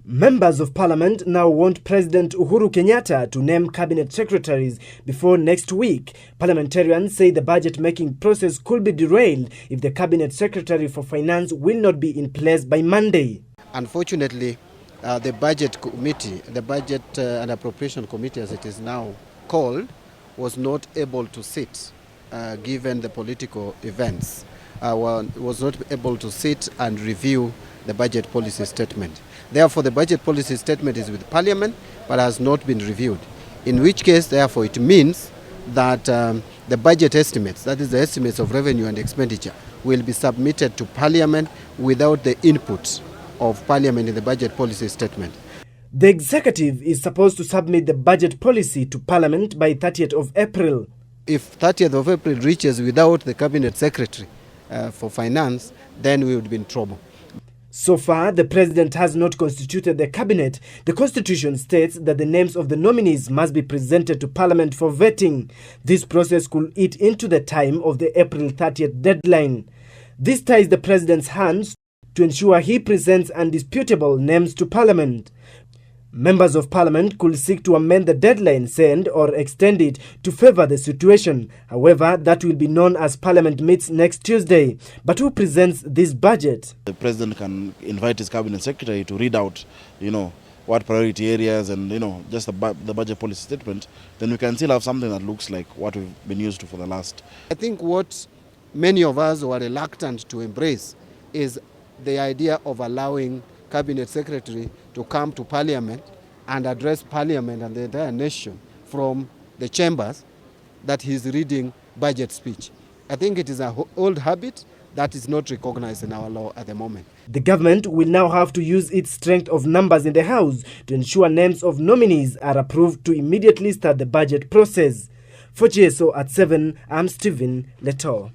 Members of Parliament now want President Uhuru Kenyatta to name cabinet secretaries before next week. Parliamentarians say the budget-making process could be derailed if the cabinet secretary for finance will not be in place by Monday. Unfortunately, the budget committee, the budget and appropriation committee as it is now called, was not able to sit given the political events. Was not able to sit and review the budget policy statement. Therefore, the budget policy statement is with Parliament but has not been reviewed. In which case, therefore, it means that the budget estimates, that is the estimates of revenue and expenditure, will be submitted to Parliament without the input of Parliament in the budget policy statement. The executive is supposed to submit the budget policy to Parliament by 30th of April. If 30th of April reaches without the cabinet secretary for finance, then we would be in trouble. So far, the president has not constituted the cabinet. The constitution states that the names of the nominees must be presented to Parliament for vetting. This process could eat into the time of the April 30th deadline. This ties the president's hands to ensure he presents undisputable names to Parliament. Members of Parliament could seek to amend the deadline, send or extend it to favour the situation. However, that will be known as Parliament meets next Tuesday. But who presents this budget? The President can invite his cabinet secretary to read out, what priority areas and, just the budget policy statement. Then we can still have something that looks like what we've been used to for the last. I think what many of us were reluctant to embrace is the idea of allowing cabinet secretary to come to Parliament and address Parliament and the entire nation from the chambers that he's reading budget speech. I think it is an old habit that is not recognized in our law at the moment. The government will now have to use its strength of numbers in the House to ensure names of nominees are approved to immediately start the budget process. For GSO at 7, I'm Stephen Letoo.